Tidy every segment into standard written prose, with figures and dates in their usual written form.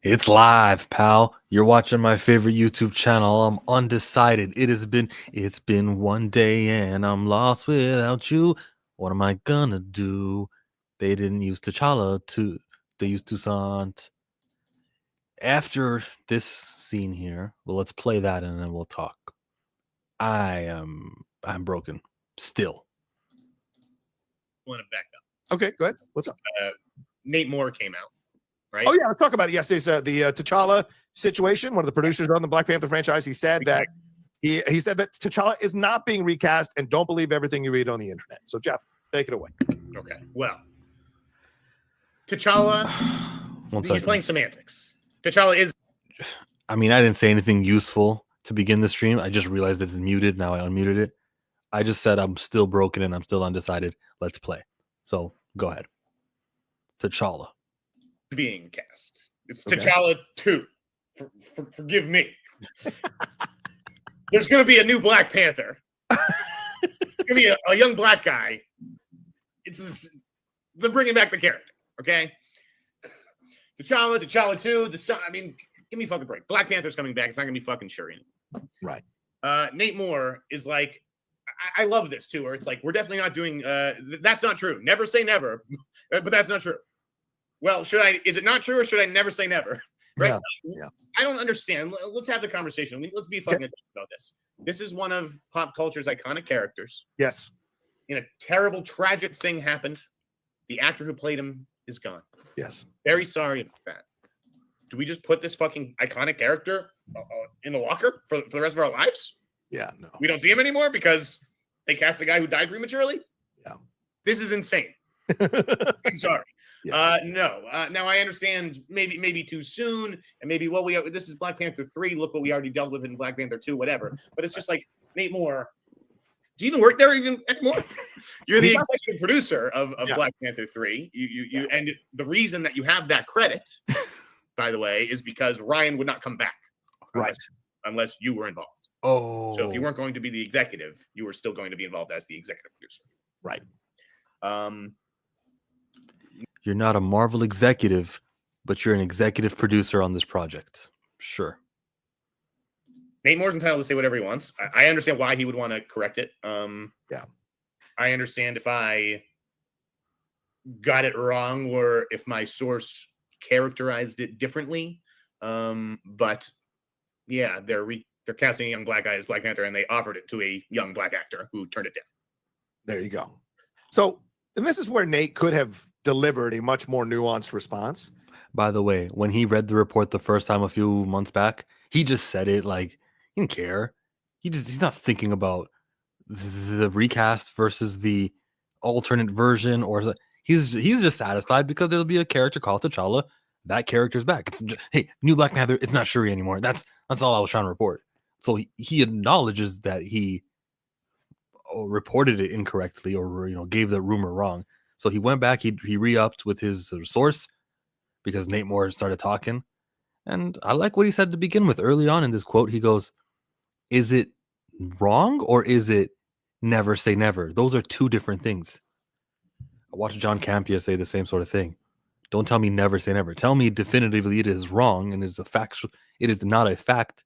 It's live, pal. You're watching my favorite YouTube channel. I'm undecided. It's been one day and I'm lost without you. What am I gonna do? They didn't use T'Challa to they used Toussaint. After this scene here, well, let's play that and then we'll talk. I'm broken. Still. Want to back up. Okay, go ahead. What's up? Nate Moore came out, right? Oh yeah, let's talk about it. Yes, it's the T'Challa situation. One of the producers on the Black Panther franchise. He said that he said that T'Challa is not being recast, and don't believe everything you read on the internet. So Jeff, take it away. Okay. Well, T'Challa, he's playing semantics. T'Challa is. I mean, I didn't say anything useful to begin the stream. I just realized it's muted. Now I unmuted it. I just said I'm still broken and I'm still undecided. Let's play. So go ahead. T'Challa being cast. It's okay. T'Challa 2. Forgive me. There's going to be a new Black Panther. It's going to be a young black guy. They're bringing back the character. Okay. T'Challa 2. I mean, give me a fucking break. Black Panther's coming back. It's not going to be fucking Shuri anymore. Right. Nate Moore is like, I love this too, where it's like, we're definitely not doing, that's not true. Never say never, but that's not true. Well, is it not true or should I never say never? Right. Yeah. I don't understand. Let's have the conversation. Let's be fucking about this. This is one of pop culture's iconic characters. Yes. In a terrible, tragic thing happened. The actor who played him is gone. Yes. Very sorry about that. Do we just put this fucking iconic character in the locker for the rest of our lives? Yeah, no. We don't see him anymore because they cast a guy who died prematurely? Yeah. This is insane. I'm sorry. Yeah. No. Now I understand maybe too soon, and maybe this is Black Panther 3. Look what we already dealt with in Black Panther 2, whatever. But it's just like, Nate Moore, do you even work there even anymore? You're the executive producer of Black Panther 3. You and the reason that you have that credit, by the way, is because Ryan would not come back. Unless you were involved. Oh. So if you weren't going to be the executive, you were still going to be involved as the executive producer. Right. You're not a Marvel executive, but you're an executive producer on this project. Sure. Nate Moore's entitled to say whatever he wants. I understand why he would want to correct it. Yeah. I understand if I got it wrong or if my source characterized it differently. But yeah, they're casting a young black guy as Black Panther, and they offered it to a young black actor who turned it down. There you go. So, and this is where Nate could have delivered a much more nuanced response. By the way, when he read the report the first time a few months back, he just said it like he didn't care. He's not thinking about the recast versus the alternate version, or he's just satisfied because there'll be a character called T'Challa. That character's back. It's just, hey, new Black Panther. It's not Shuri anymore. That's all I was trying to report. So he acknowledges that he reported it incorrectly, or gave the rumor wrong. So he went back. He re-upped with his source because Nate Moore started talking, and I like what he said to begin with. Early on in this quote, he goes, "Is it wrong or is it never say never? Those are two different things." I watched John Campea say the same sort of thing. Don't tell me never say never. Tell me definitively it is wrong and it's a fact. It is not a fact,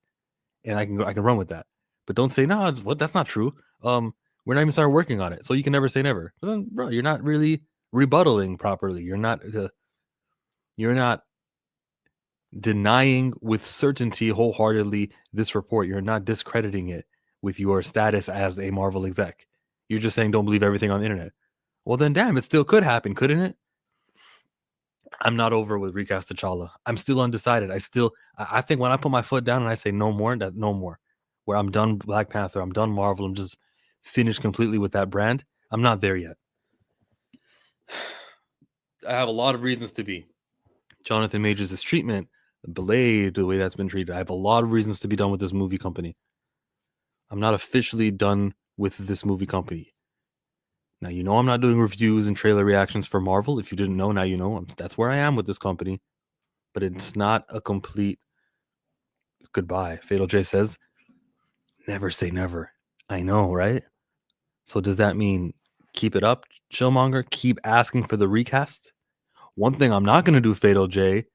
and I can run with that. But don't say no. That's not true. We're not even started working on it, so you can never say never. But then, bro, you're not really rebuttaling properly. You're not denying with certainty wholeheartedly this report. You're not discrediting it with your status as a Marvel exec. You're just saying don't believe everything on the internet. Well, then, damn, it still could happen, couldn't it? I'm not over with recast T'Challa. I'm still undecided. I think when I put my foot down and I say no more, that's no more. Where I'm done Black Panther, I'm done Marvel, I'm just finished completely with that brand. I'm not there yet. I have a lot of reasons to be. Jonathan Majors' treatment, Blade, the way that's been treated. I have a lot of reasons to be done with this movie company. I'm not officially done with this movie company. Now, I'm not doing reviews and trailer reactions for Marvel. If you didn't know, now you know. That's where I am with this company. But it's not a complete goodbye. Fatal J says, never say never. I know, right? So does that mean keep it up, Chillmonger? Keep asking for the recast? One thing I'm not going to do, Fatal J,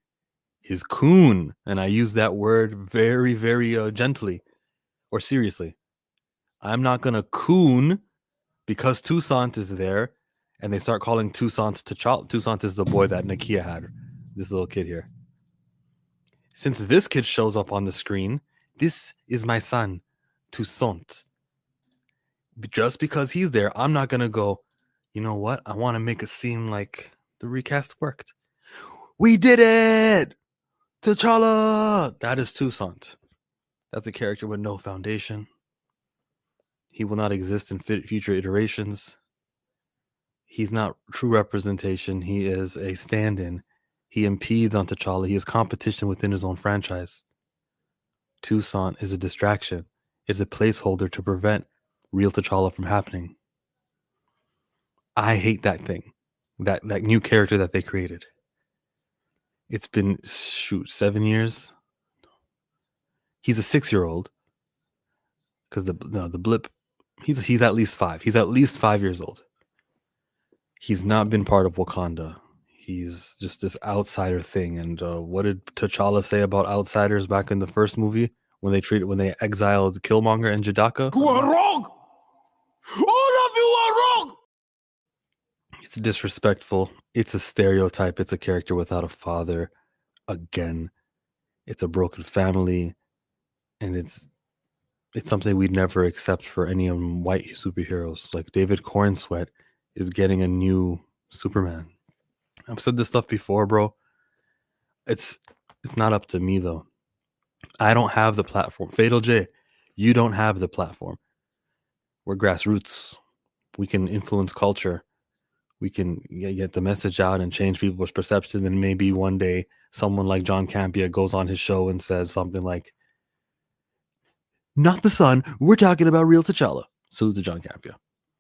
is coon. And I use that word very, very gently or seriously. I'm not going to coon because Toussaint is there and they start calling Toussaint T'Challa. Toussaint is the boy that Nakia had, this little kid here. Since this kid shows up on the screen, this is my son, Toussaint. Just because he's there, I'm not going to go, you know what? I want to make it seem like the recast worked. We did it! T'Challa! That is Toussaint. That's a character with no foundation. He will not exist in future iterations. He's not true representation. He is a stand-in. He impedes on T'Challa. He is competition within his own franchise. Toussaint is a distraction, is a placeholder to prevent real T'Challa from happening. I hate that thing, that new character that they created. It's been, 7 years. He's a 6-year-old because the blip, he's at least 5. He's at least 5 years old. He's not been part of Wakanda. He's just this outsider thing. And what did T'Challa say about outsiders back in the first movie when they exiled Killmonger and Jadaka? You are wrong. All of you are wrong. It's disrespectful. It's a stereotype. It's a character without a father. Again, it's a broken family, and it's something we'd never accept for any white superheroes. Like David Cornsweet is getting a new Superman. I've said this stuff before, bro. It's not up to me though. I don't have the platform. Fatal J, you don't have the platform. We're grassroots. We can influence culture. We can get the message out and change people's perceptions. And maybe one day someone like John Campea goes on his show and says something like, "Not the sun. We're talking about real T'Challa." Salute to John Campea.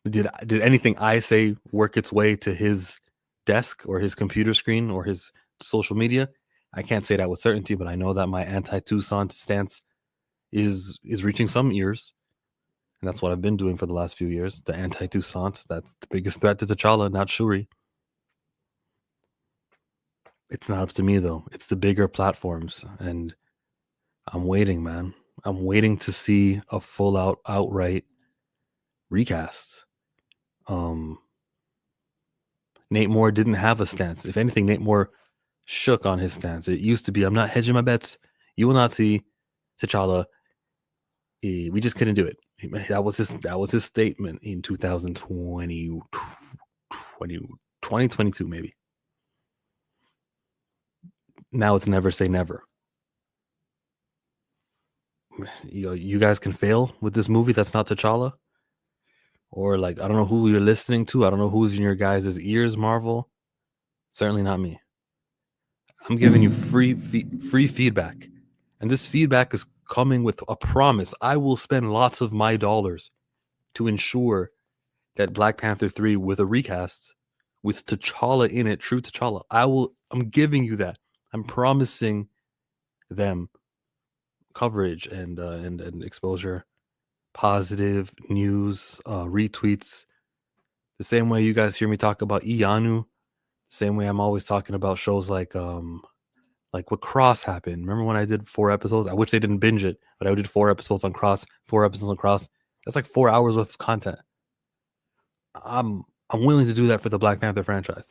Did anything I say work its way to his desk or his computer screen or his social media? I can't say that with certainty, but I know that my anti-Toussaint stance is reaching some ears. And that's what I've been doing for the last few years. The anti-Toussaint, that's the biggest threat to T'Challa, not Shuri. It's not up to me, though. It's the bigger platforms. And I'm waiting, man. I'm waiting to see a full-out, outright recast. Nate Moore didn't have a stance. If anything, Nate Moore shook on his stance. It used to be, I'm not hedging my bets. You will not see T'Challa. We just couldn't do it. That was his statement in 2022, maybe. Now it's never say never. You guys can fail with this movie that's not T'Challa. Or like, I don't know who you're listening to. I don't know who's in your guys' ears, Marvel. Certainly not me. I'm giving you free feedback. And this feedback is coming with a promise. I will spend lots of my dollars to ensure that Black Panther 3 with a recast, with T'Challa in it, true T'Challa, I'm giving you that. I'm promising them coverage and exposure, positive news, retweets. The same way you guys hear me talk about Ianu, the same way I'm always talking about shows like what Cross happened. Remember when I did 4 episodes? I wish they didn't binge it, but I did 4 episodes on Cross, 4 episodes on Cross. That's like 4 hours worth of content. I'm willing to do that for the Black Panther franchise,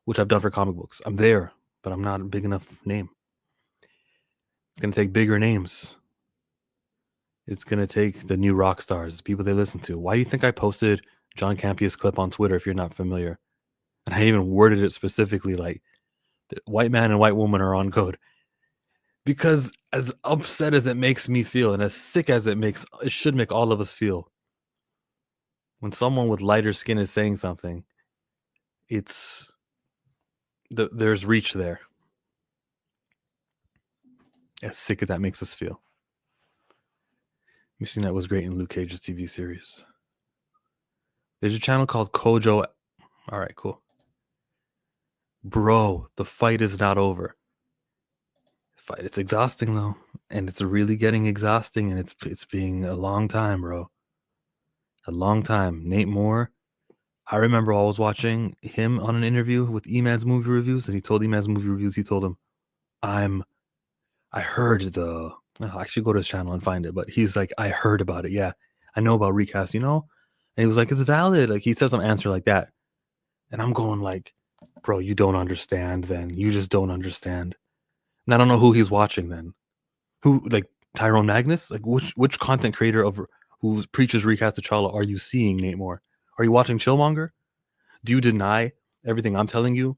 which I've done for comic books. I'm there, but I'm not a big enough name. It's going to take bigger names. It's going to take the new rock stars, the people they listen to. Why do you think I posted John Campea's clip on Twitter if you're not familiar? And I even worded it specifically like, the white man and white woman are on code. Because as upset as it makes me feel and as sick as it should make all of us feel, when someone with lighter skin is saying something, there's reach there. As sick as that makes us feel. You've seen that was great in Luke Cage's TV series. There's a channel called Kojo. All right, cool. Bro, the fight is not over. It's exhausting though, and it's really getting exhausting, and it's being a long time, bro. A long time. Nate Moore. I remember I was watching him on an interview with E-Man's Movie Reviews, and he told E-Man's Movie Reviews, he told him, I heard the. I should go to his channel and find it, but he's like, I heard about it. Yeah, I know about recast. And he was like, it's valid. Like he said some answer like that, and I'm going like, bro, you don't understand. Then you just don't understand. And I don't know who he's watching. Then who like Tyrone Magnus? Like which content creator of who preaches recast T'Challa are you seeing, Nate Moore? Are you watching Chillmonger? Do you deny everything I'm telling you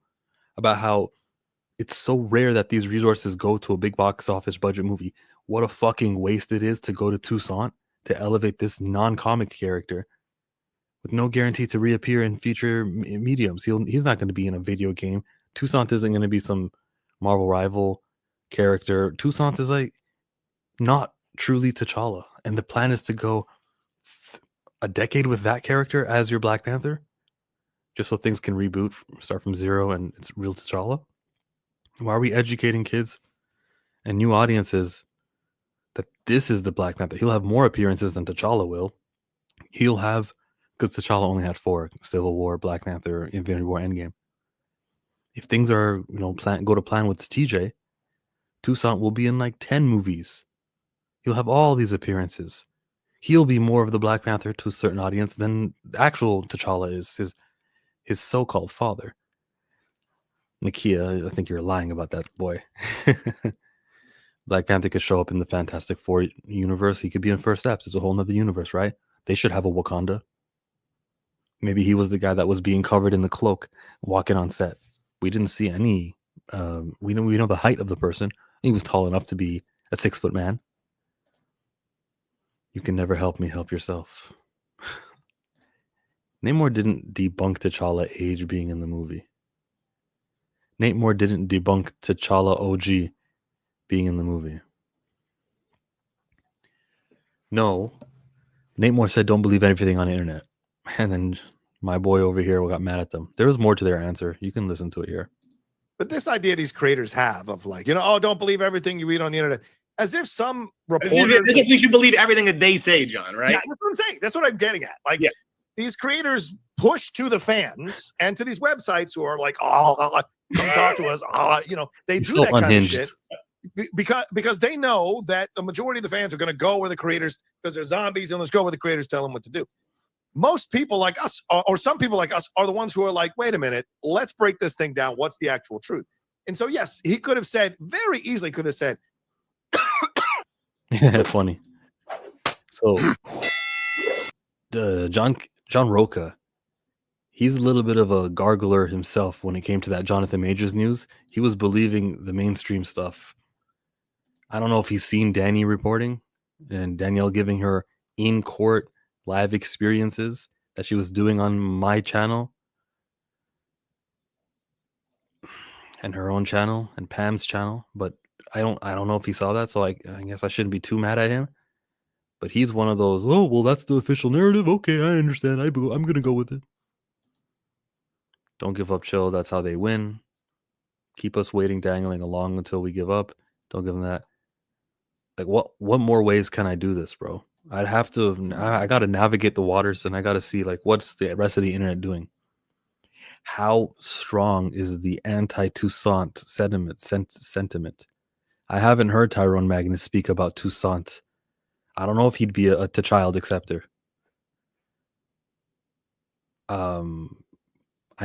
about how it's so rare that these resources go to a big box office budget movie? What a fucking waste it is to go to Toussaint to elevate this non-comic character with no guarantee to reappear in future mediums. He's not going to be in a video game. Toussaint isn't going to be some Marvel rival character. Toussaint is like not truly T'Challa. And the plan is to go a decade with that character as your Black Panther, just so things can reboot, start from zero, and it's real T'Challa. Why are we educating kids and new audiences that this is the Black Panther? He'll have more appearances than T'Challa will. He'll have, because T'Challa only had 4: Civil War, Black Panther, Infinity War, Endgame. If things are, go to plan with TJ, Toussaint will be in like 10 movies. He'll have all these appearances. He'll be more of the Black Panther to a certain audience than the actual T'Challa is, his so-called father. Nakia, I think you're lying about that, boy. Black Panther could show up in the Fantastic Four universe. He could be in First Steps. It's a whole nother universe, right? They should have a Wakanda. Maybe he was the guy that was being covered in the cloak, walking on set. We didn't see any. We know the height of the person. He was tall enough to be a 6-foot man. You can never help me help yourself. Namor didn't debunk T'Challa age being in the movie. Nate Moore didn't debunk T'Challa OG being in the movie. No. Nate Moore said, don't believe everything on the internet. And then my boy over here got mad at them. There was more to their answer. You can listen to it here. But this idea these creators have of like, oh, don't believe everything you read on the internet. As if some reporters... As if we should believe everything that they say, John, right? Yeah, that's what I'm saying. That's what I'm getting at. Like, yes. These creators push to the fans and to these websites who are like, come talk to us. They do that unhinged. kind of shit because they know that the majority of the fans are going to go where the creators, because they're zombies, and let's go where the creators tell them what to do. Most people like us, or some people like us, are the ones who are like, wait a minute, let's break this thing down. What's the actual truth? And so, yes, he could have said, very easily could have said, funny. So, John Roca, he's a little bit of a gargler himself when it came to that Jonathan Majors news. He was believing the mainstream stuff. I don't know if he's seen Danny reporting and Danielle giving her in-court live experiences that she was doing on my channel and her own channel and Pam's channel, but I don't know if he saw that, so I guess I shouldn't be too mad at him. But he's one of those, oh, well, that's the official narrative. Okay, I understand. I'm going to go with it. Don't give up, chill. That's how they win. Keep us waiting, dangling along until we give up. Don't give them that. Like, what more ways can I do this, bro? I'd have to, I got to navigate the waters, and I got to see, like, what's the rest of the internet doing? How strong is the anti-Toussaint sentiment? I haven't heard Tyrone Magnus speak about Toussaint. I don't know if he'd be a child acceptor. I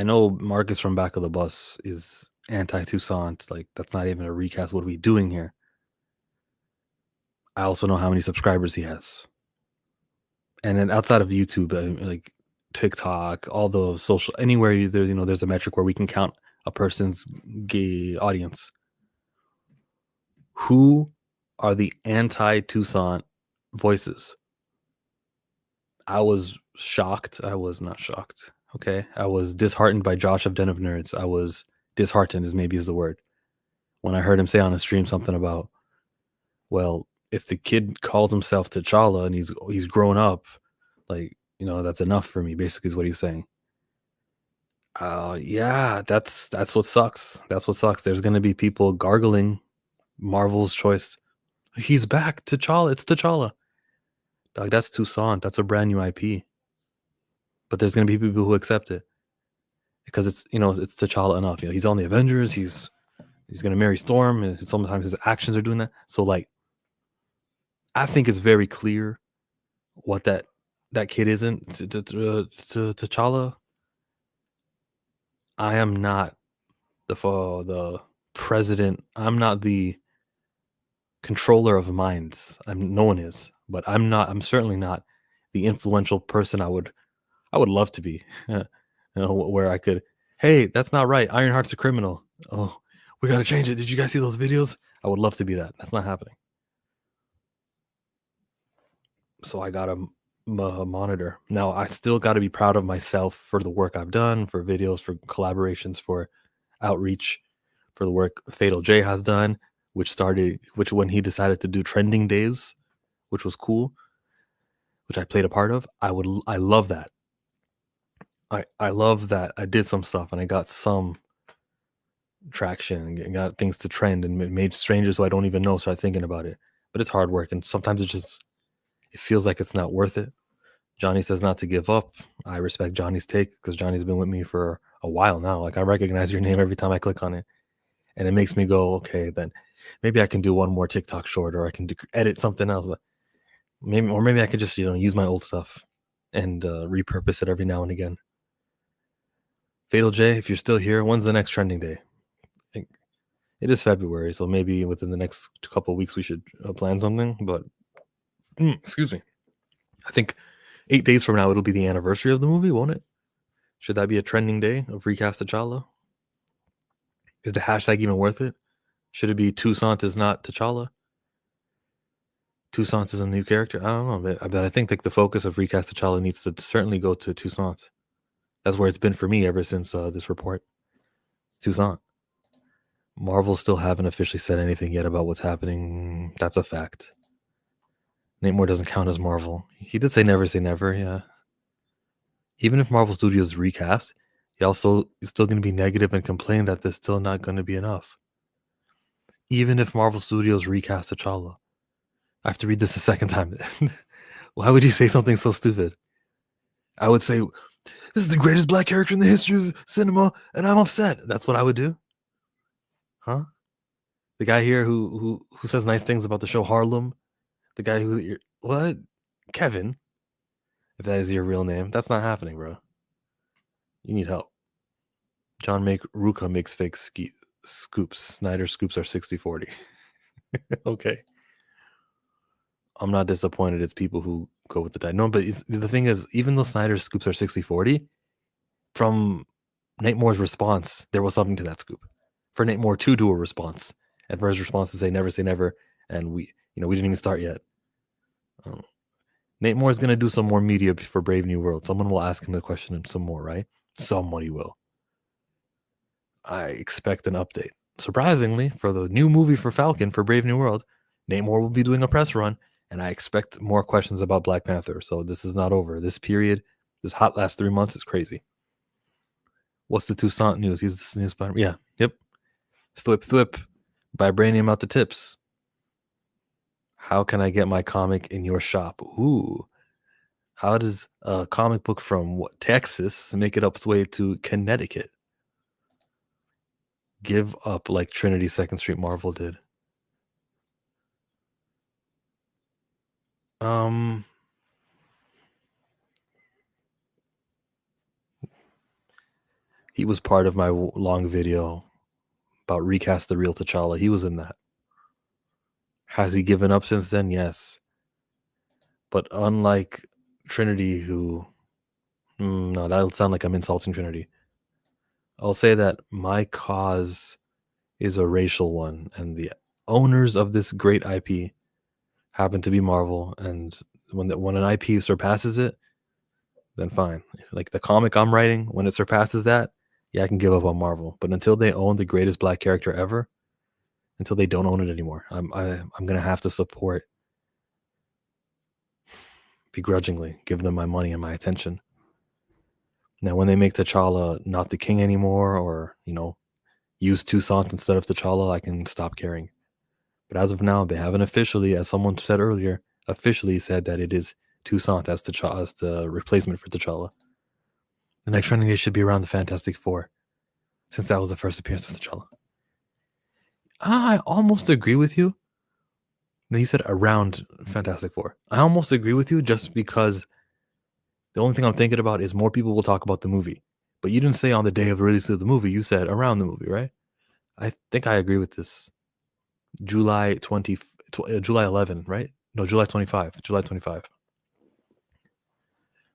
know Marcus from Back of the Bus is anti-Toussaint. Like, that's not even a recast. What are we doing here? I also know how many subscribers he has. And then outside of YouTube, like TikTok, all the social, anywhere there's a metric where we can count a person's gay audience. Who are the anti-Toussaint voices? I was shocked. I was not shocked. Okay. I was disheartened by Josh of Den of Nerds. I was disheartened is the word. When I heard him say on a stream something about, well, if the kid calls himself T'Challa and he's grown up, like, that's enough for me, basically is what he's saying. Yeah, that's what sucks. That's what sucks. There's going to be people gargling Marvel's choice. He's back. T'Challa. It's T'Challa. Dog, that's Toussaint. That's a brand new IP. But there's going to be people who accept it because it's T'Challa enough. He's on the Avengers. He's He's gonna marry Storm, and sometimes his actions are doing that. So like, I think it's very clear what that kid isn't to T'Challa. I am not the president. I'm not the controller of minds. No one is, but I'm not. I'm certainly not the influential person I would love to be. Where I could, hey, that's not right. Ironheart's a criminal. Oh, we got to change it. Did you guys see those videos? I would love to be that. That's not happening. So I got to monitor. Now, I still got to be proud of myself for the work I've done, for videos, for collaborations, for outreach, for the work Fatal J has done, which when he decided to do trending days, which was cool, which I played a part of. I love that. I love that I did some stuff and I got some traction and got things to trend and made strangers who I don't even know start thinking about it. But it's hard work, and sometimes it feels like it's not worth it. Johnny says not to give up. I respect Johnny's take because Johnny's been with me for a while now. Like, I recognize your name every time I click on it, and it makes me go, okay, then maybe I can do one more TikTok short, or I can edit something else. But maybe I could just use my old stuff and repurpose it every now and again. Fatal J, if you're still here, when's the next trending day? I think it is February, so maybe within the next couple of weeks we should plan something. But excuse me, I think 8 days from now it'll be the anniversary of the movie, won't it? Should that be a trending day of recast T'Challa? Is the hashtag even worth it? Should it be Toussaint is not T'Challa? Toussaint is a new character? I don't know, but I think the focus of recast T'Challa needs to certainly go to Toussaint. That's where it's been for me ever since this report. Toussaint. Marvel still haven't officially said anything yet about what's happening. That's a fact. Nate Moore doesn't count as Marvel. He did say never, yeah. Even if Marvel Studios recast, he's still going to be negative and complain that there's still not going to be enough. Even if Marvel Studios recast T'Challa. I have to read this a second time. Why would you say something so stupid? I would say, this is the greatest black character in the history of cinema, and I'm upset. That's what I would do? Huh? The guy here who says nice things about the show Harlem? The guy who... What? Kevin? If that is your real name. That's not happening, bro. You need help. Ruka makes fake scoops. Snyder scoops are 60-40. Okay. I'm not disappointed. It's people who go with the tide. No, but the thing is, even though Snyder's scoops are 60-40, from Nate Moore's response, there was something to that scoop. For Nate Moore to do a response, and for his response to say never, and we didn't even start yet. Nate Moore is going to do some more media for Brave New World. Someone will ask him the question and some more, right? Somebody will. I expect an update. Surprisingly, for the new movie for Falcon for Brave New World, Nate Moore will be doing a press run, and I expect more questions about Black Panther. So this is not over. This period, this hot last 3 months is crazy. What's the Toussaint news? He's the new Spider-Man. Yeah, yep. Thwip. Vibranium out the tips. How can I get my comic in your shop? Ooh. How does a comic book from Texas make it up its way to Connecticut? Give up like Trinity 2nd Street Marvel did. He was part of my long video about recast the real T'Challa. He was in that. Has he given up since then? Yes. But unlike Trinity, who... no, that'll sound like I'm insulting Trinity. I'll say that my cause is a racial one, and the owners of this great IP happen to be Marvel, and when an IP surpasses it, then fine. Like the comic I'm writing, when it surpasses that, yeah, I can give up on Marvel. But until they own the greatest black character ever, until they don't own it anymore, I'm gonna have to support begrudgingly, give them my money and my attention. Now, when they make T'Challa not the king anymore, or use Toussaint instead of T'Challa, I can stop caring. But as of now, they haven't officially, as someone said earlier, officially said that it is Toussaint as the replacement for T'Challa. The next trending day should be around the Fantastic Four, since that was the first appearance of T'Challa. I almost agree with you. Then you said around Fantastic Four. I almost agree with you just because the only thing I'm thinking about is more people will talk about the movie. But you didn't say on the day of the release of the movie. You said around the movie, right? I think I agree with this. July 20, July 11, right? No, July 25. July 25.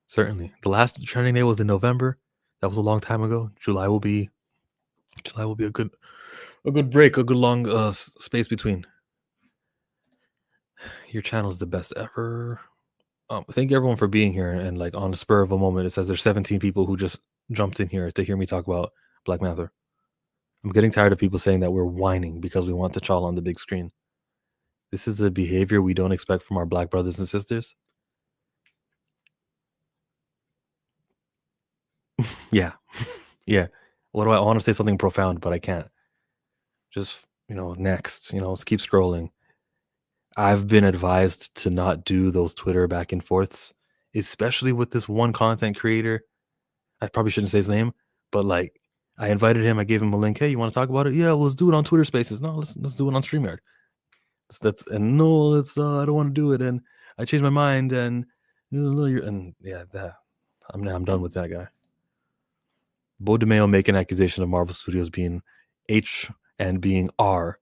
Certainly. The last training day was in November. That was a long time ago. July will be a good break, a good long space between. Your channel is the best ever. Thank you everyone for being here, and like on the spur of a moment, it says there's 17 people who just jumped in here to hear me talk about Black Panther. I'm getting tired of people saying that we're whining because we want T'Challa on the big screen. This is a behavior we don't expect from our black brothers and sisters. Yeah. Yeah. What do I want to say something profound, but I can't. Just, next, let's keep scrolling. I've been advised to not do those Twitter back and forths, especially with this one content creator. I probably shouldn't say his name, but like I invited him, I gave him a link. Hey, you want to talk about it? Yeah, let's do it on Twitter Spaces. No, let's do it on StreamYard. I don't want to do it, and I changed my mind, and I'm done with that guy. Bo DeMeo make an accusation of Marvel Studios being H and being R.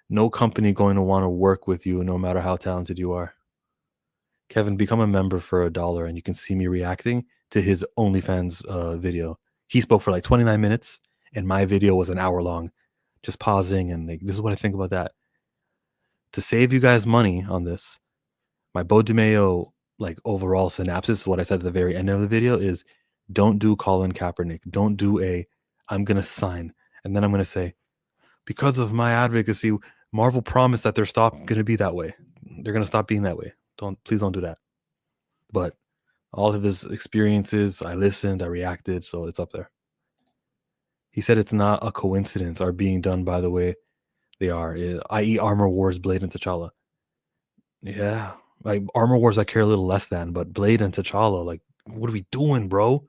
No company going to want to work with you no matter how talented you are. Kevin, become a member for $1 and you can see me reacting to his OnlyFans video. He spoke for like 29 minutes and my video was an hour long. Just pausing and like, this is what I think about that. To save you guys money on this, my Bo DeMeo like overall synopsis, what I said at the very end of the video is don't do Colin Kaepernick. Don't do I'm going to sign. And then I'm going to say, because of my advocacy, Marvel promised that they're going to be that way. They're going to stop being that way. Please don't do that. But all of his experiences, I listened, I reacted, so it's up there. He said it's not a coincidence are being done by the way they are, i.e. Armor Wars, Blade, and T'Challa. Yeah, like Armor Wars I care a little less than, but Blade and T'Challa, like, what are we doing, bro?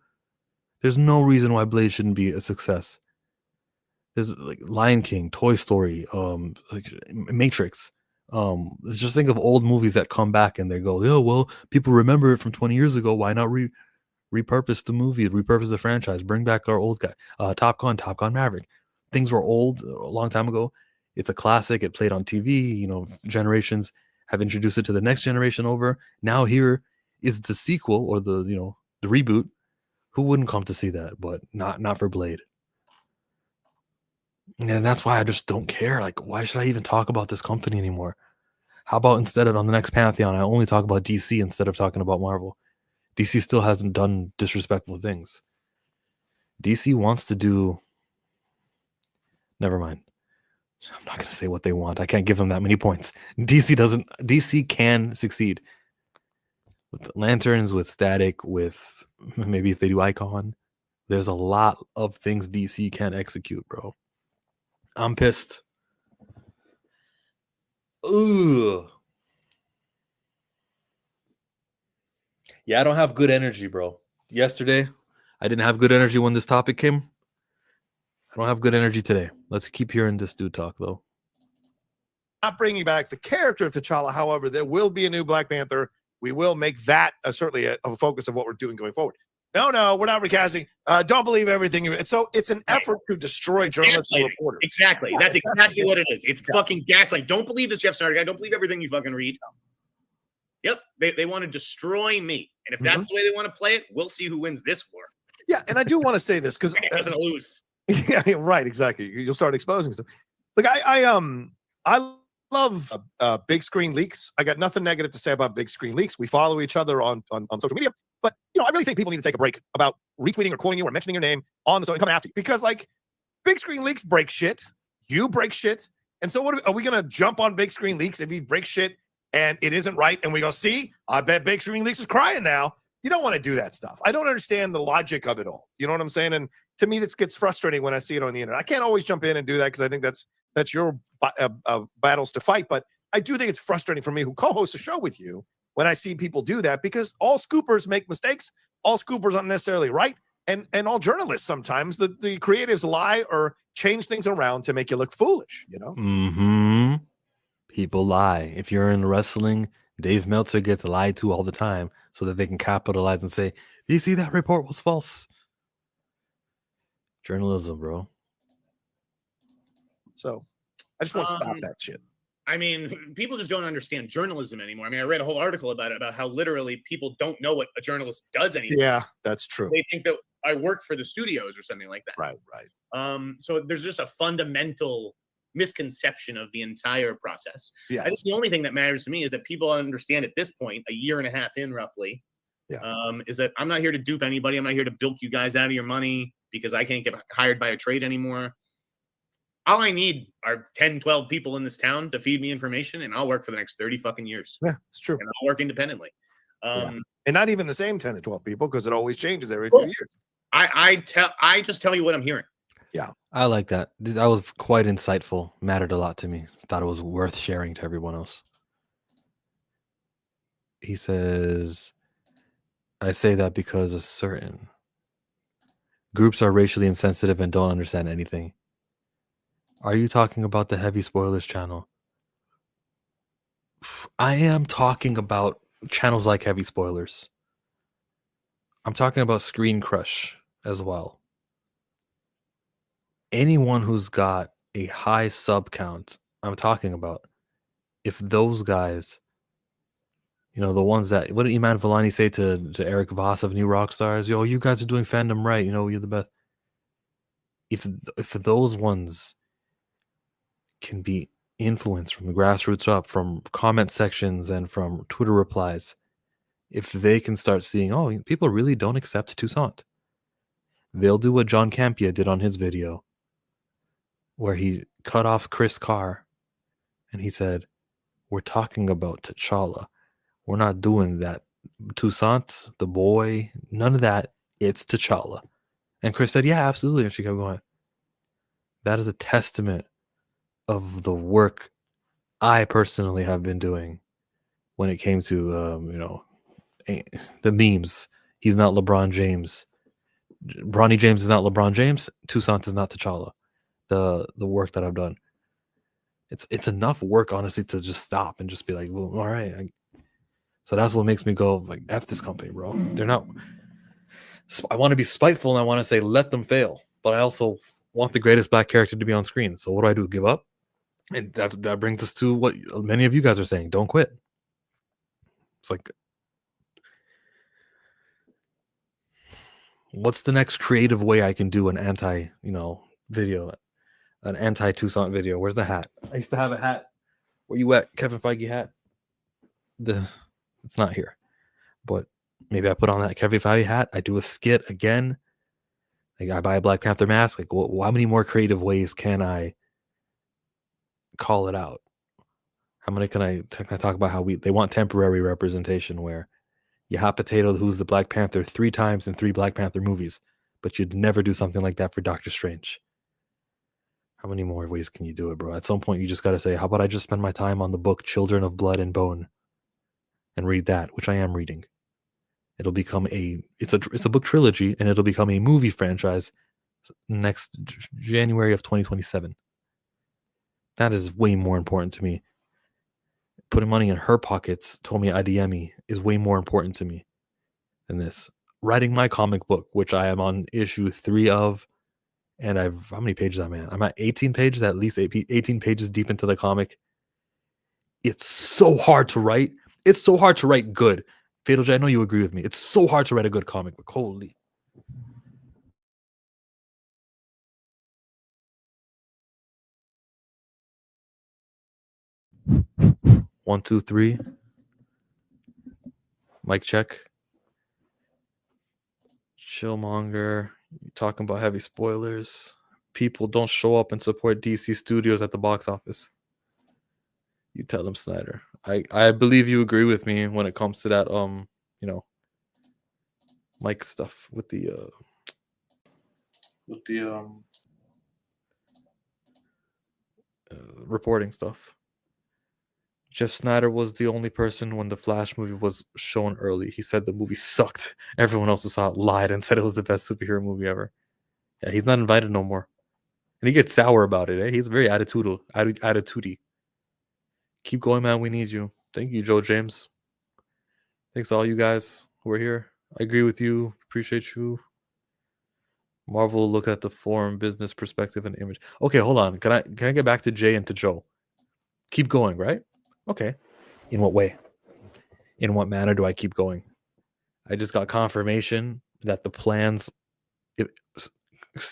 There's no reason why Blade shouldn't be a success. There's like Lion King, Toy Story, like Matrix. Let's just think of old movies that come back and they go, oh, well, people remember it from 20 years ago. Why not repurpose the movie, repurpose the franchise, bring back our old guy, Top Gun Maverick. Things were old a long time ago. It's a classic. It played on TV. Generations have introduced it to the next generation over. Now here is the sequel or the reboot. Who wouldn't come to see that? But not for Blade. And that's why I just don't care. Like, why should I even talk about this company anymore? How about instead of on the next Pantheon, I only talk about DC instead of talking about Marvel? DC still hasn't done disrespectful things. DC wants to do... Never mind. I'm not going to say what they want. I can't give them that many points. DC can succeed. With Lanterns, with Static, with maybe if they do Icon. There's a lot of things DC can execute, bro. I'm pissed. Ugh. Yeah, I don't have good energy, bro. Yesterday, I didn't have good energy when this topic came. I don't have good energy today. Let's keep hearing this dude talk, though. Not bringing back the character of T'Challa. However, there will be a new Black Panther. We will make that certainly a focus of what we're doing going forward. No, we're not recasting. Don't believe everything. So it's an effort to destroy journalists and reporters. Exactly. That's exactly what it is. It's fucking gaslight. Don't believe this Jeff Snyder guy. Don't believe everything you fucking read. Yep. They want to destroy me. And if that's the way they want to play it, we'll see who wins this war. Yeah, and I do want to say this because doesn't lose. Yeah, right, exactly. You'll start exposing stuff. Like I love big screen leaks. I got nothing negative to say about big screen leaks. We follow each other on social media. But I really think people need to take a break about retweeting or quoting you or mentioning your name on the social coming after you. Because like big screen leaks break shit. You break shit. And so what are we gonna jump on big screen leaks if he breaks shit and it isn't right? And we go, see, I bet big screen leaks is crying now. You don't want to do that stuff. I don't understand the logic of it all. You know what I'm saying? And to me, this gets frustrating when I see it on the internet. I can't always jump in and do that because I think that's your battles to fight. But I do think it's frustrating for me who co-hosts a show with you when I see people do that because all scoopers make mistakes. All scoopers aren't necessarily right. And all journalists, sometimes the creatives lie or change things around to make you look foolish, you know? Mm-hmm. People lie. If you're in wrestling, Dave Meltzer gets lied to all the time so that they can capitalize and say, you see, that report was false. Journalism, bro. So I just want to stop that shit. I mean, people just don't understand journalism anymore. I mean, I read a whole article about it, about how literally people don't know what a journalist does anymore. Yeah, that's true. They think that I work for the studios or something like that. Right. So there's just a fundamental misconception of the entire process. Yeah. I think the only thing that matters to me is that people understand at this point, a year and a half in roughly, is that I'm not here to dupe anybody. I'm not here to bilk you guys out of your money because I can't get hired by a trade anymore. All I need are 10, 12 people in this town to feed me information, and I'll work for the next 30 fucking years. Yeah, it's true. And I'll work independently. And not even the same 10 to 12 people, because it always changes every few years. I just tell you what I'm hearing. Yeah. I like that. That was quite insightful. Mattered a lot to me. Thought it was worth sharing to everyone else. He says, I say that because a certain groups are racially insensitive and don't understand anything. Are you talking about the Heavy Spoilers channel? I am talking about channels like Heavy Spoilers. I'm talking about Screen Crush as well. Anyone who's got a high sub count, I'm talking about, if those guys, you know, the ones that, what did Iman Vellani say to Eric Voss of New Rockstars? Yo, you guys are doing fandom right. You know, you're the best. If those ones can be influenced from the grassroots up, from comment sections and from Twitter replies, if they can start seeing, oh, people really don't accept Toussaint, they'll do what John Campia did on his video, where he cut off Chris Carr and he said, we're talking about T'Challa. We're not doing that. Toussaint, the boy, none of that. It's T'Challa. And Chris said, yeah, absolutely. And she kept going. That is a testament of the work I personally have been doing when it came to, the memes. He's not LeBron James. Bronny James is not LeBron James. Toussaint is not T'Challa. The work that I've done. It's enough work, honestly, to just stop and just be like, well, all right. So that's what makes me go, like, F this company, bro. They're not. I want to be spiteful and I want to say, let them fail. But I also want the greatest black character to be on screen. So what do? Give up? And that brings us to what many of you guys are saying. Don't quit. It's like, what's the next creative way I can do an video, an anti-Toussaint video? Where's the hat? I used to have a hat. Where you at, Kevin Feige hat? It's not here. But maybe I put on that Kevin Feige hat. I do a skit again. Like, I buy a Black Panther mask. Like, how many more creative ways can I call it out? How many can I talk about how they want temporary representation where you hot potato who's the Black Panther 3 times in 3 Black Panther movies, but you'd never do something like that for Doctor Strange. How many more ways can you do it, bro? At some point, you just got to say, how about I just spend my time on the book Children of Blood and Bone and read that, which I am reading. It'll become it's a book trilogy, and it'll become a movie franchise next January of 2027. That is way more important to me. Putting money in her pockets, Tomi Adeyemi, is way more important to me than this. Writing my comic book, which I am on issue 3 of, and how many pages am I at? I'm at 18 pages, at least 18 pages deep into the comic. It's so hard to write. It's so hard to write good. Fatal J, I know you agree with me. It's so hard to write a good comic book. Holy. One, two, three. Mic check. Chillmonger. You're talking about heavy spoilers. People don't show up and support DC Studios at the box office. You tell them, Snyder. I believe you agree with me when it comes to that Mike stuff with the reporting stuff. Jeff Snyder was the only person when the Flash movie was shown early. He said the movie sucked. Everyone else who saw it lied and said it was the best superhero movie ever. Yeah, he's not invited no more. And he gets sour about it. He's very attitudey. Keep going, man. We need you. Thank you, Joe James. Thanks to all you guys who are here. I agree with you. Appreciate you. Marvel look at the form, business perspective, and image. Okay, hold on. Can I get back to Jay and to Joe? Keep going, right? Okay. In what way? In what manner do I keep going? I just got confirmation that the plans,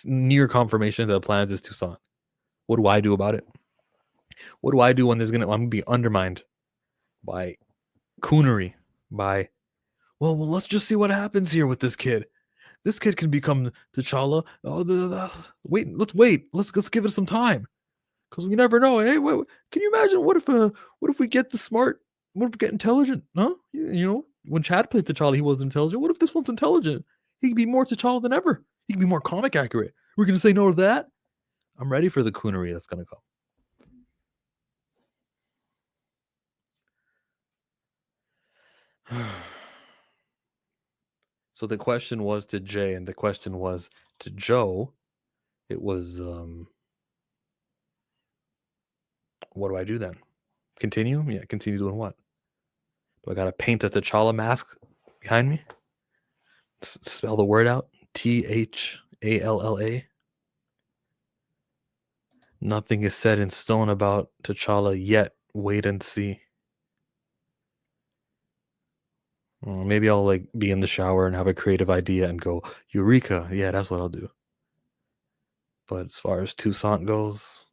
near confirmation that the plans is Toussaint. What do I do about it? What do I do when I'm gonna be undermined by coonery, by well, let's just see what happens here with this kid. This kid can become T'Challa. Wait. Let's give it some time, because we never know. Hey, can you imagine? What if we get the smart? What if we get intelligent? Huh? You know, when Chad played T'Challa, he was intelligent. What if this one's intelligent? He can be more T'Challa than ever. He can be more comic accurate. We're gonna say no to that. I'm ready for the coonery that's gonna come. So the question was to Jay, and the question was to Joe. It was, what do I do then? Continue? Yeah, continue doing what? Do I gotta paint a T'Challa mask behind me? Spell the word out. Thalla. Nothing is set in stone about T'Challa yet. Wait and see. Maybe I'll like be in the shower and have a creative idea and go, Eureka. Yeah, that's what I'll do. But as far as Toussaint goes,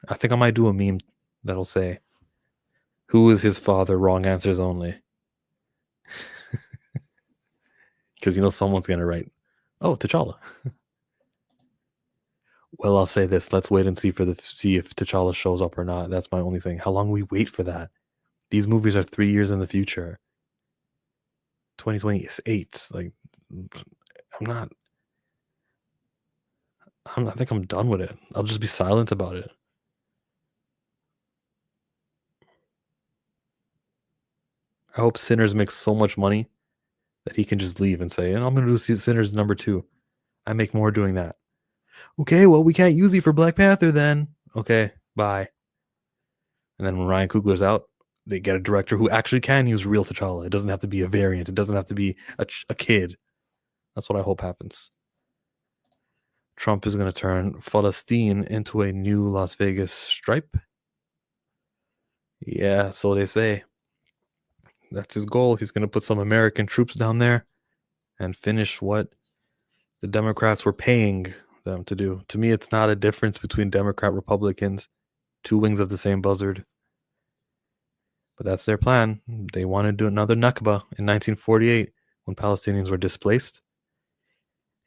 I think I might do a meme that'll say, who is his father? Wrong answers only. Because you know someone's going to write, oh, T'Challa. Well, I'll say this. Let's wait and see if T'Challa shows up or not. That's my only thing. How long will we wait for that? These movies are 3 years in the future. 2028. Like, I think I'm done with it. I'll just be silent about it. I hope Sinners makes so much money that he can just leave and say, and I'm going to do Sinners number 2. I make more doing that. Okay, well, we can't use you for Black Panther then. Okay, bye. And then when Ryan Coogler's out, they get a director who actually can use real T'Challa. It doesn't have to be a variant. It doesn't have to be a kid. That's what I hope happens. Trump is going to turn Palestine into a new Las Vegas Stripe. Yeah, so they say. That's his goal. He's going to put some American troops down there and finish what the Democrats were paying them to do. To me, it's not a difference between Democrat Republicans, two wings of the same buzzard. But that's their plan. They want to do another Nakba in 1948 when Palestinians were displaced.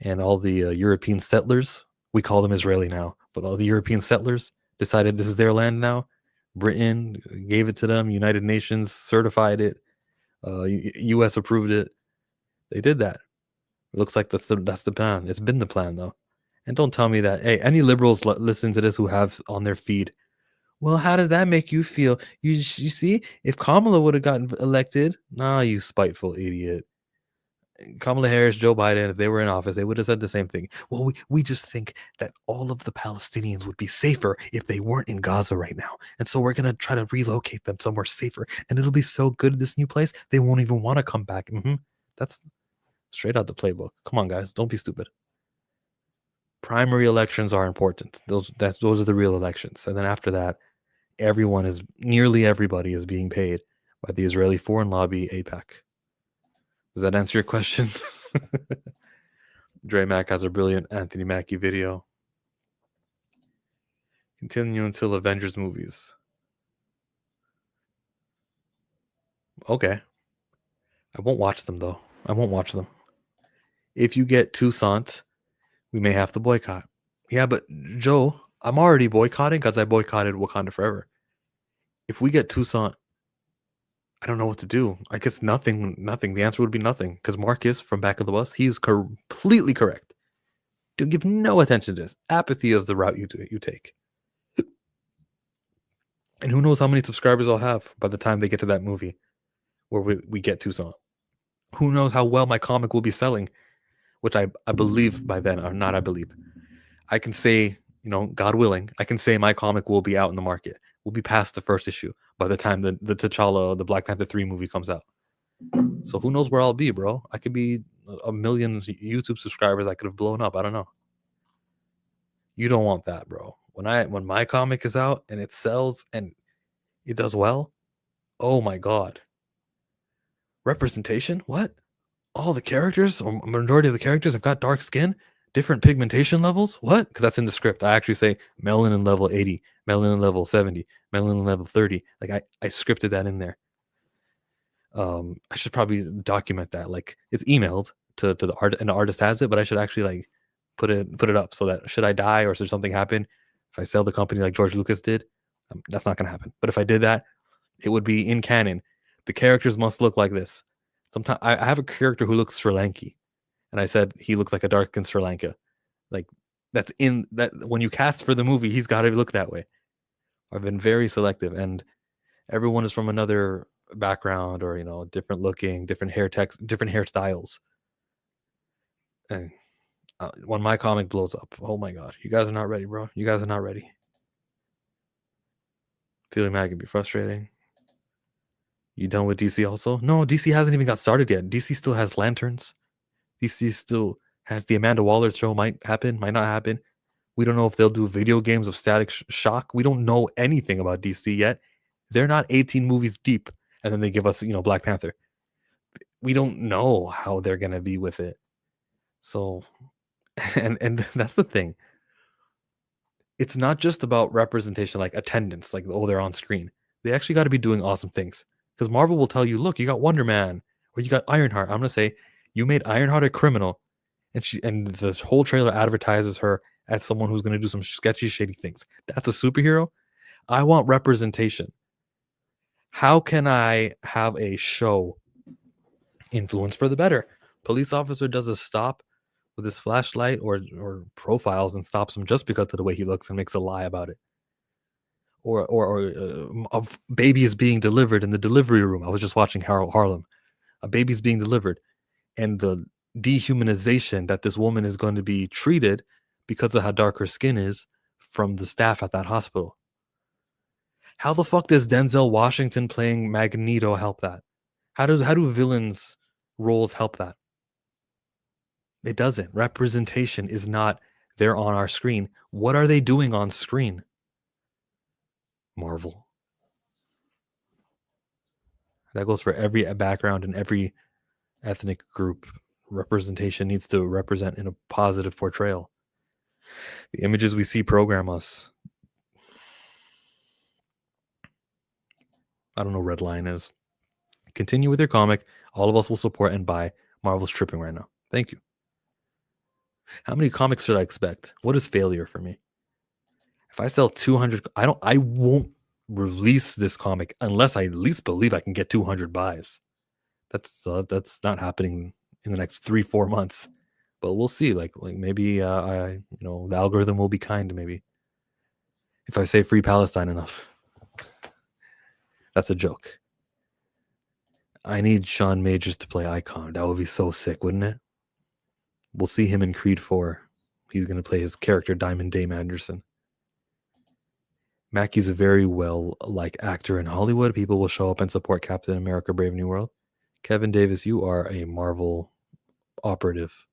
And all the European settlers, we call them Israeli now, but all the European settlers decided this is their land now. Britain gave it to them. United Nations certified it. U.S. approved it. They did that. It looks like that's the plan. It's been the plan, though. And don't tell me that, hey, any liberals listening to this who have on their feed, well, how does that make you feel? You see, if Kamala would have gotten elected, nah, you spiteful idiot. Kamala Harris, Joe Biden, if they were in office, they would have said the same thing. Well, we just think that all of the Palestinians would be safer if they weren't in Gaza right now. And so we're going to try to relocate them somewhere safer. And it'll be so good, this new place, they won't even want to come back. That's straight out the playbook. Come on, guys. Don't be stupid. Primary elections are important. Those are the real elections. And then after that, nearly everybody is being paid by the Israeli Foreign Lobby, AIPAC. Does that answer your question? Dre Mack has a brilliant Anthony Mackie video. Continue until Avengers movies. Okay. I won't watch them, though. I won't watch them. If you get Toussaint, we may have to boycott. Yeah, but Joe, I'm already boycotting because I boycotted Wakanda Forever. If we get Toussaint, I don't know what to do. I guess nothing. The answer would be nothing. Because Marcus from Back of the Bus, he's completely correct. Don't give no attention to this. Apathy is the route you take. And who knows how many subscribers I'll have by the time they get to that movie where we get Toussaint. Who knows how well my comic will be selling, which I believe by then, or not I believe. I can say, God willing, I can say my comic will be out in the market. We'll be past the first issue by the time the T'Challa, the Black Panther 3 movie comes out. So who knows where I'll be, bro? I could be a million YouTube subscribers. I could have blown up. I don't know. You don't want that, bro. When my comic is out and it sells and it does well, oh my God. Representation? What? All the characters, or majority of the characters have got dark skin? Different pigmentation levels? What? Because that's in the script. I actually say melanin level 80, melanin level 70, melanin level 30. Like I scripted that in there. I should probably document that. Like it's emailed to the art, and the artist has it, but I should actually like put it up so that should I die or should something happen, if I sell the company like George Lucas did, that's not gonna happen. But if I did that, it would be in canon. The characters must look like this. Sometimes I have a character who looks Sri Lankan, and I said he looks like a dark-skinned Sri Lanka. Like that's in that when you cast for the movie, he's got to look that way. I've been very selective, and everyone is from another background or different looking, different hair different hairstyles. And when my comic blows up, oh my God, you guys are not ready, bro. You guys are not ready. Feeling mad can be frustrating. You done with DC also? No, DC hasn't even got started yet. DC still has Lanterns. DC still has the Amanda Waller show. Might happen, might not happen. We don't know if they'll do video games of Static Shock. We don't know anything about DC yet. They're not 18 movies deep, and then they give us, Black Panther. We don't know how they're gonna be with it. So, and that's the thing. It's not just about representation, like attendance, like they're on screen. They actually got to be doing awesome things. Because Marvel will tell you, look, you got Wonder Man or you got Ironheart. I'm gonna say you made Ironheart a criminal, and the whole trailer advertises her as someone who's gonna do some sketchy, shady things. That's a superhero. I want representation. How can I have a show influence for the better? Police officer does a stop with his flashlight or profiles and stops him just because of the way he looks and makes a lie about it. Or a baby is being delivered in the delivery room. I was just watching Harlem. A baby's being delivered, and the dehumanization that this woman is going to be treated because of how dark her skin is from the staff at that hospital. How the fuck does Denzel Washington playing Magneto help that? How do villains roles help that? It doesn't. Representation is not there on our screen. What are they doing on screen? Marvel. That goes for every background and every ethnic group. Representation needs to represent in a positive portrayal. The images we see program us. I don't know what Red Line is. Continue with your comic. All of us will support and buy. Marvel's tripping right now. Thank you. How many comics should I expect? What is failure for me? If I sell 200, I won't release this comic unless I at least believe I can get 200 buys. That's not happening in the next 3-4 months, but we'll see. Like maybe the algorithm will be kind. Maybe if I say free Palestine enough. That's a joke. I need Sean Majors to play Icon. That would be so sick, wouldn't it? We'll see him in Creed 4. He's going to play his character Diamond Dame Anderson. Mackey's a very well-liked actor in Hollywood. People will show up and support Captain America Brave New World. Kevin Davis, you are a Marvel operative.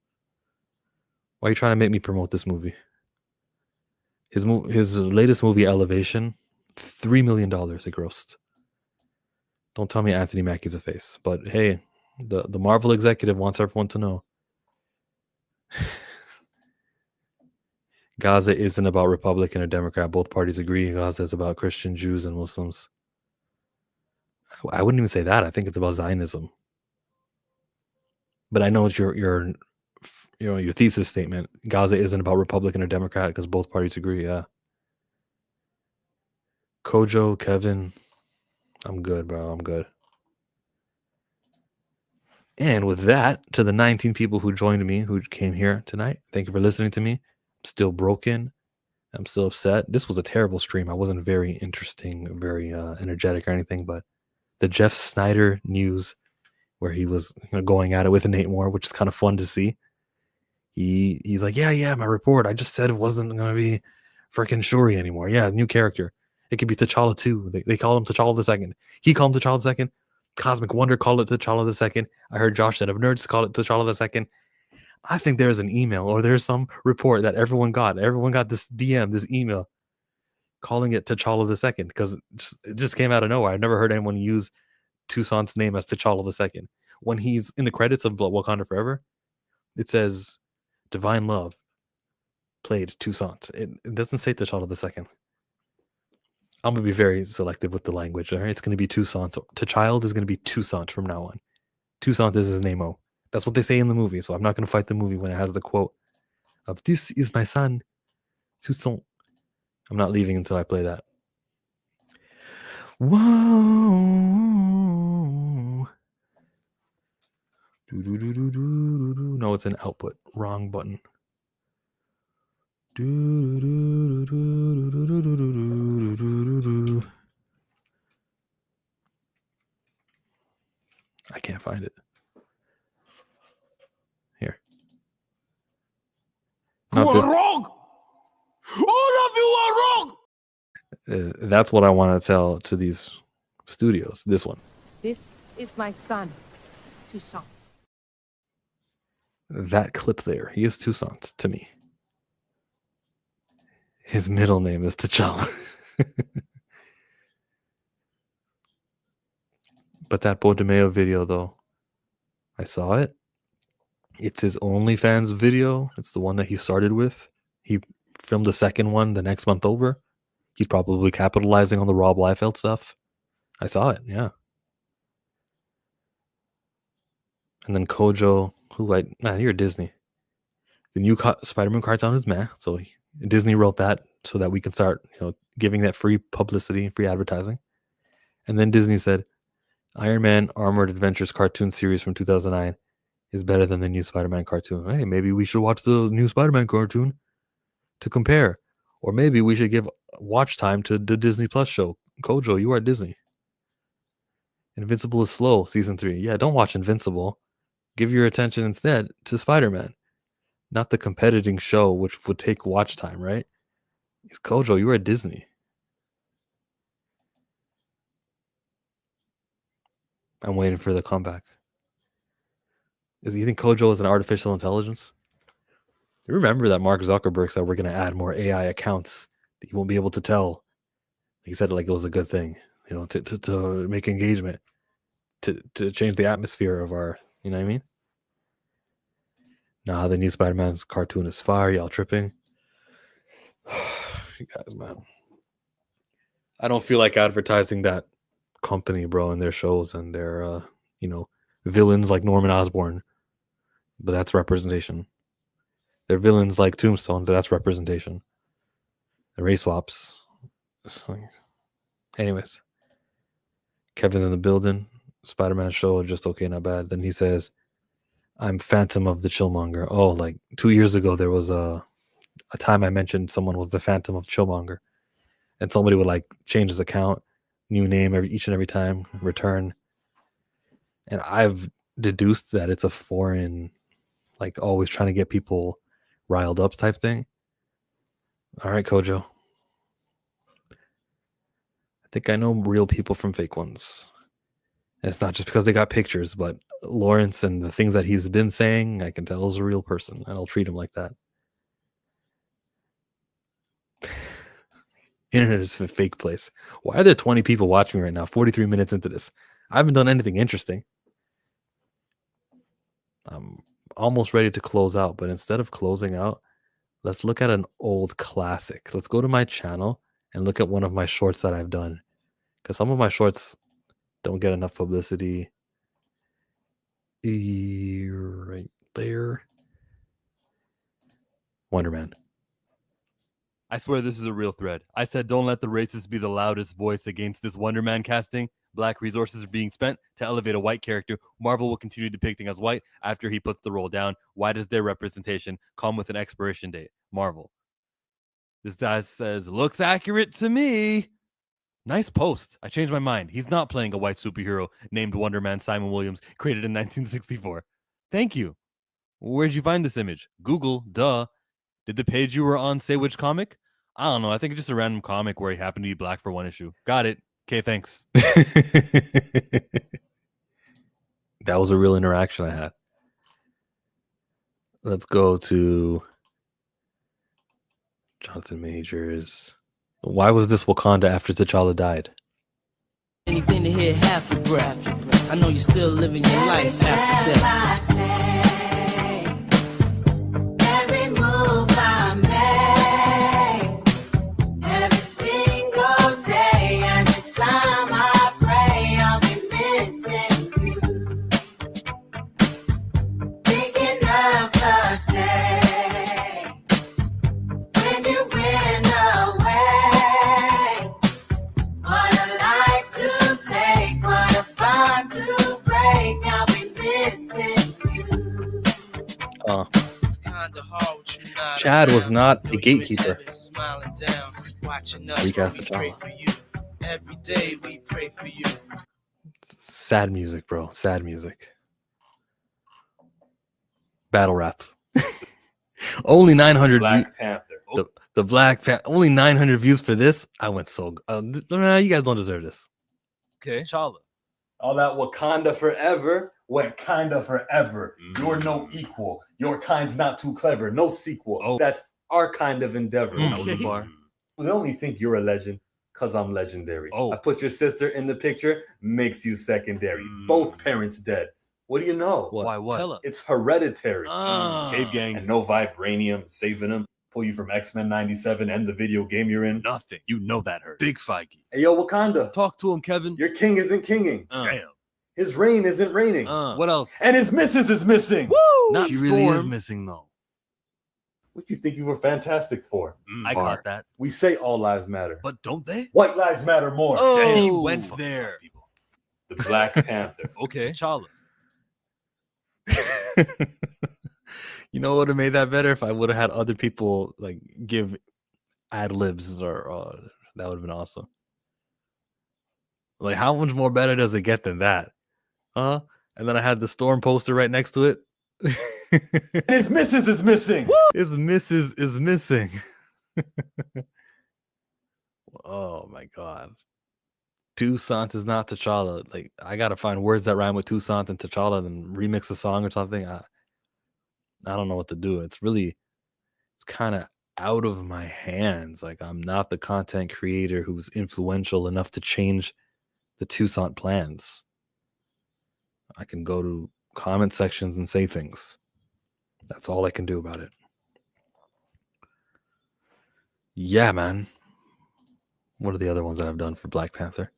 Why are you trying to make me promote this movie? His latest movie, Elevation, $3 million it grossed. Don't tell me Anthony Mackie's a face. But hey, the Marvel executive wants everyone to know. Gaza isn't about Republican or Democrat. Both parties agree. Gaza is about Christian, Jews, and Muslims. I wouldn't even say that. I think it's about Zionism. But I know it's your thesis statement. Gaza isn't about Republican or Democrat because both parties agree. Yeah. Kojo, Kevin, I'm good, bro. I'm good. And with that, to the 19 people who joined me, who came here tonight, thank you for listening to me. I'm still broken. I'm still upset. This was a terrible stream. I wasn't very interesting, very energetic or anything, but the Jeff Snyder news where he was going at it with Nate Moore, which is kind of fun to see. He's like, yeah, my report. I just said it wasn't going to be freaking Shuri anymore. Yeah, new character. It could be T'Challa too. They call him T'Challa the Second. He called him T'Challa the Second. Cosmic Wonder called it T'Challa the Second. I heard Josh said of Nerds called it T'Challa the Second. I think there's an email or there's some report that everyone got. Everyone got this DM, this email calling it T'Challa the Second because it just came out of nowhere. I've never heard anyone use Toussaint's name as T'Challa the Second. When he's in the credits of Wakanda Forever, it says Divine Love played Toussaint. It doesn't say T'Challa the Second. I'm going to be very selective with the language. All right? It's going to be Toussaint. T'Child is going to be Toussaint from now on. Toussaint is his name. That's what they say in the movie. So I'm not going to fight the movie when it has the quote of "This is my son, Toussaint." I'm not leaving until I play that. Whoa. No, it's an output. Wrong button. I can't find it. Here. You are wrong. All of you are wrong. That's what I want to tell to these studios. This one. This is my son, Toussaint. That clip there. He is Toussaint to me. His middle name is T'Challa. But that Bo DeMeo video, though, I saw it. It's his OnlyFans video. It's the one that he started with. He filmed the second one the next month over. He's probably capitalizing on the Rob Liefeld stuff. I saw it, yeah. And then Kojo, you're Disney. The new Spider-Man cartoon is meh, so Disney wrote that so that we can start, giving that free publicity, free advertising. And then Disney said, Iron Man Armored Adventures cartoon series from 2009 is better than the new Spider-Man cartoon. Hey, maybe we should watch the new Spider-Man cartoon to compare. Or maybe we should give watch time to the Disney Plus show. Kojo, you are Disney. Invincible is slow, season 3. Yeah, don't watch Invincible. Give your attention instead to Spider-Man. Not the competing show, which would take watch time, right? It's Kojo, you are Disney. I'm waiting for the comeback. You think Kojo is an artificial intelligence? You remember that Mark Zuckerberg said we're going to add more AI accounts that you won't be able to tell. He said it like it was a good thing, to make engagement, to change the atmosphere of our, you know what I mean? Nah, the new Spider-Man's cartoon is fire. Y'all tripping? You guys, man. I don't feel like advertising that company, bro, and their shows and their, villains like Norman Osborn. But that's representation. They're villains like Tombstone, but that's representation. The race swaps. Anyways. Kevin's in the building. Spider-Man show, just okay, not bad. Then he says, I'm Phantom of the Chillmonger. Oh, like 2 years ago, there was a time I mentioned someone was the Phantom of Chillmonger. And somebody would change his account, new name each and every time, return. And I've deduced that it's a foreign, always trying to get people riled up type thing. All right, Kojo. I think I know real people from fake ones. And it's not just because they got pictures, but Lawrence and the things that he's been saying, I can tell is a real person, and I'll treat him like that. Internet is a fake place. Why are there 20 people watching right now, 43 minutes into this? I haven't done anything interesting. I'm almost ready to close out, but instead of closing out, let's look at an old classic. Let's go to my channel and look at one of my shorts that I've done, because some of my shorts don't get enough publicity. Right there. Wonder Man. I swear this is a real thread. I said don't let the racist be the loudest voice against this Wonder Man casting. Black resources are being spent to elevate a white character. Marvel will continue depicting as white after he puts the role down. Why does their representation come with an expiration date? Marvel. This guy says, looks accurate to me. Nice post. I changed my mind. He's not playing a white superhero named Wonder Man Simon Williams, created in 1964. Thank you. Where'd you find this image? Google, duh. Did the page you were on say which comic? I don't know. I think it's just a random comic where he happened to be black for one issue. Got it. Okay, thanks. That was a real interaction I had. Let's go to Jonathan Majors. Why was this Wakanda after T'Challa died? Anything to hear half your breath. I know you're still living your life after death. Every move I make, every single day, every time I pray, I'll be missing you. Thinking of the day when you went away. What a life to take, what a bond to break. I'll be missing you. Chad was not a gatekeeper. Recast the T'Challa. Every day we pray for you. Sad music, bro. Sad music. Battle rap. Only 900 Black Panther. the Black Panther. Only 900 views for this. I went so. You guys don't deserve this. Okay. T'Challa. All that Wakanda forever went kinda forever. You're no equal. Your kind's not too clever. No sequel. Oh. That's our kind of endeavor. That was the bar. They only think you're a legend because I'm legendary. Oh. I put your sister in the picture, makes you secondary. Both parents dead. What do you know? What? Why? What? Tell us. It's hereditary. Cave gang. And no vibranium saving them. Pull you from X-Men 97 and the video game you're in. Nothing. You know that hurt. Big Feige. Hey, yo, Wakanda. Talk to him, Kevin. Your king isn't kinging. Damn. His reign isn't reigning. What else? And his missus is missing. Woo! Not She really is Storm. missing though. What do you think you were fantastic for? I Bar. caught that. We say all lives matter. But don't they? White lives matter more. Oh, he Damn. went there. The Black Panther. Okay. T'Challa. You know what would have made that better if I would have had other people like give ad libs or that would have been awesome. Like, how much more better does it get than that? And then I had the Storm poster right next to it. And his missus is missing. His missus is missing. Oh my god. Toussaint is not T'Challa. Like, I gotta find words that rhyme with Toussaint and T'Challa and remix a song or something. I don't know what to do. It's kind of out of my hands. Like, I'm not the content creator who's influential enough to change the Toussaint plans. I can go to comment sections and say things. That's all I can do about it. Yeah, man. What are the other ones that I've done for Black Panther?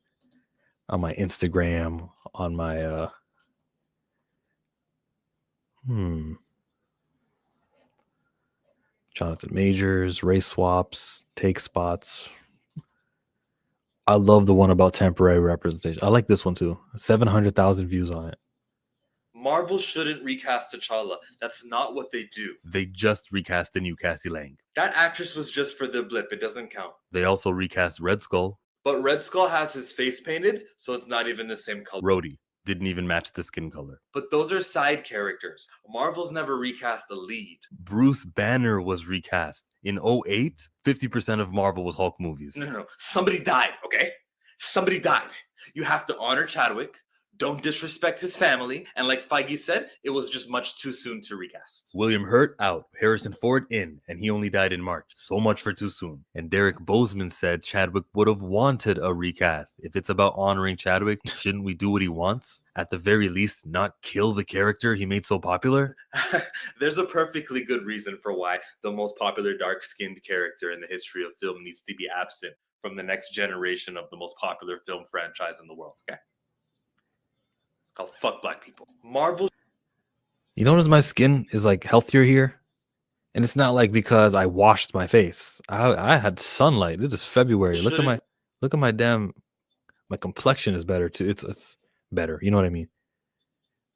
On my Instagram, on my Jonathan Majors, race swaps, take spots. I love the one about temporary representation. I like this one too. 700,000 views on it. Marvel shouldn't recast T'Challa. That's not what they do. They just recast the new Cassie Lang. That actress was just for the blip. It doesn't count. They also recast Red Skull. But Red Skull has his face painted, so it's not even the same color. Rhodey didn't even match the skin color. But those are side characters. Marvel's never recast the lead. Bruce Banner was recast. In 2008, 50% of Marvel was Hulk movies. No. Somebody died, okay? Somebody died. You have to honor Chadwick. Don't disrespect his family. And like Feige said, it was just much too soon to recast. William Hurt out, Harrison Ford in, and he only died in March. So much for too soon. And Derek Bozeman said Chadwick would have wanted a recast. If it's about honoring Chadwick, shouldn't we do what he wants? At the very least, not kill the character he made so popular? There's a perfectly good reason for why the most popular dark-skinned character in the history of film needs to be absent from the next generation of the most popular film franchise in the world, okay? Called fuck black people. Marvel. You notice my skin is like healthier here? And it's not like because I washed my face. I had sunlight. It is February. Look at my my complexion is better too. It's better. You know what I mean?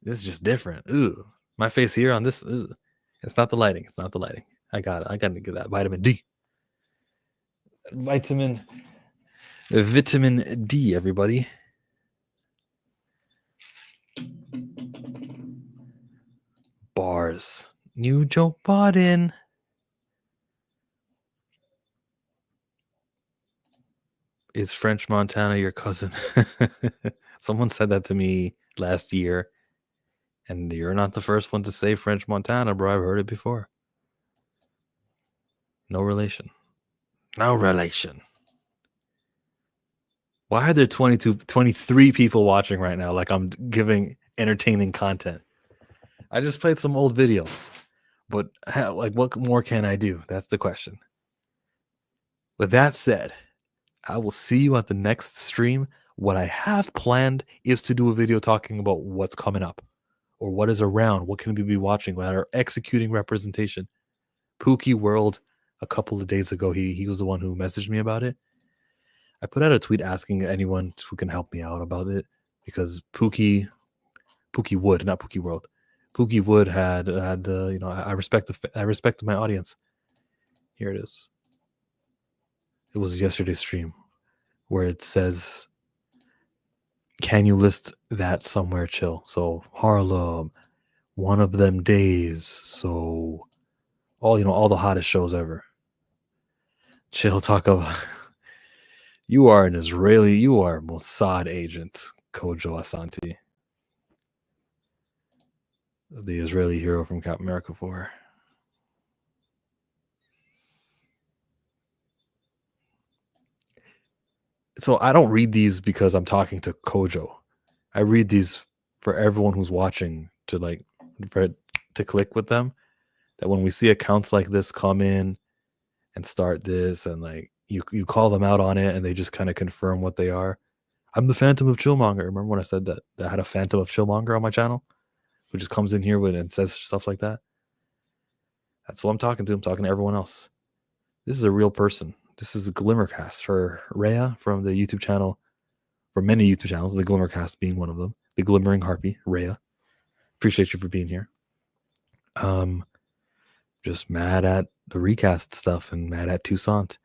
This is just different. Ooh. My face here on this. It's not the lighting. It's not the lighting. I got to get that vitamin D. Vitamin D, everybody. Bars. New joke bought in. Is French Montana your cousin? Someone said that to me last year. And you're not the first one to say French Montana, bro. I've heard it before. No relation. No relation. Why are there 23 people watching right now? Like I'm giving entertaining content. I just played some old videos. But what more can I do? That's the question. With that said, I will see you at the next stream. What I have planned is to do a video talking about what's coming up or what is around. What can we be watching that are executing representation? Pookie World, a couple of days ago, he was the one who messaged me about it. I put out a tweet asking anyone who can help me out about it because Pookie Wood, not Pookie World. Pookie Wood had I respect my audience. Here it is. It was yesterday's stream where it says, can you list that somewhere chill? So Harlem, One of Them Days, so all the hottest shows ever. Chill talk about you are an Israeli, you are a Mossad agent, Kojo Asante. The Israeli hero from Captain America 4. So I don't read these because I'm talking to Kojo. I read these for everyone who's watching to click with them. That when we see accounts like this come in and start this and you call them out on it and they just kind of confirm what they are. I'm the Phantom of Chillmonger. Remember when I said that I had a Phantom of Chillmonger on my channel? Who just comes in here and says stuff like that? That's what I'm talking to. I'm talking to everyone else. This is a real person. This is a Glimmercast for Rhea from the YouTube channel, for many YouTube channels, the Glimmercast being one of them. The Glimmering Harpy, Rhea. Appreciate you for being here. Just mad at the recast stuff and mad at Toussaint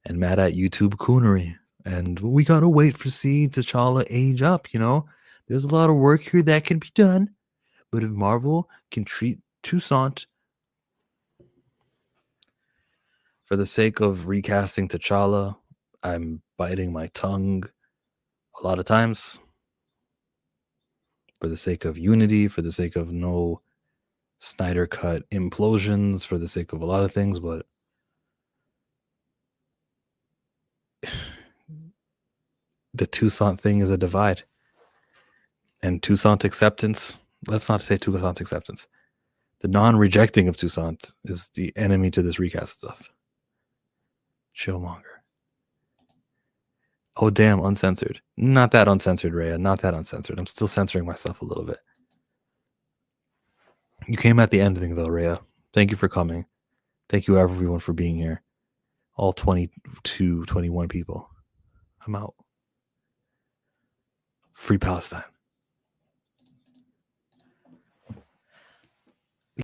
and mad at YouTube coonery. And we gotta wait for T'Challa age up, There's a lot of work here that can be done. But if Marvel can treat Toussaint for the sake of recasting T'Challa, I'm biting my tongue a lot of times. For the sake of unity, for the sake of no Snyder Cut implosions, for the sake of a lot of things, but the Toussaint thing is a divide. And Toussaint acceptance, let's not say Toussaint acceptance. The non-rejecting of Toussaint is the enemy to this recast stuff. Chillmonger. Oh, damn, uncensored. Not that uncensored, Rhea. Not that uncensored. I'm still censoring myself a little bit. You came at the ending, though, Rhea. Thank you for coming. Thank you, everyone, for being here. All 22, 21 people. I'm out. Free Palestine.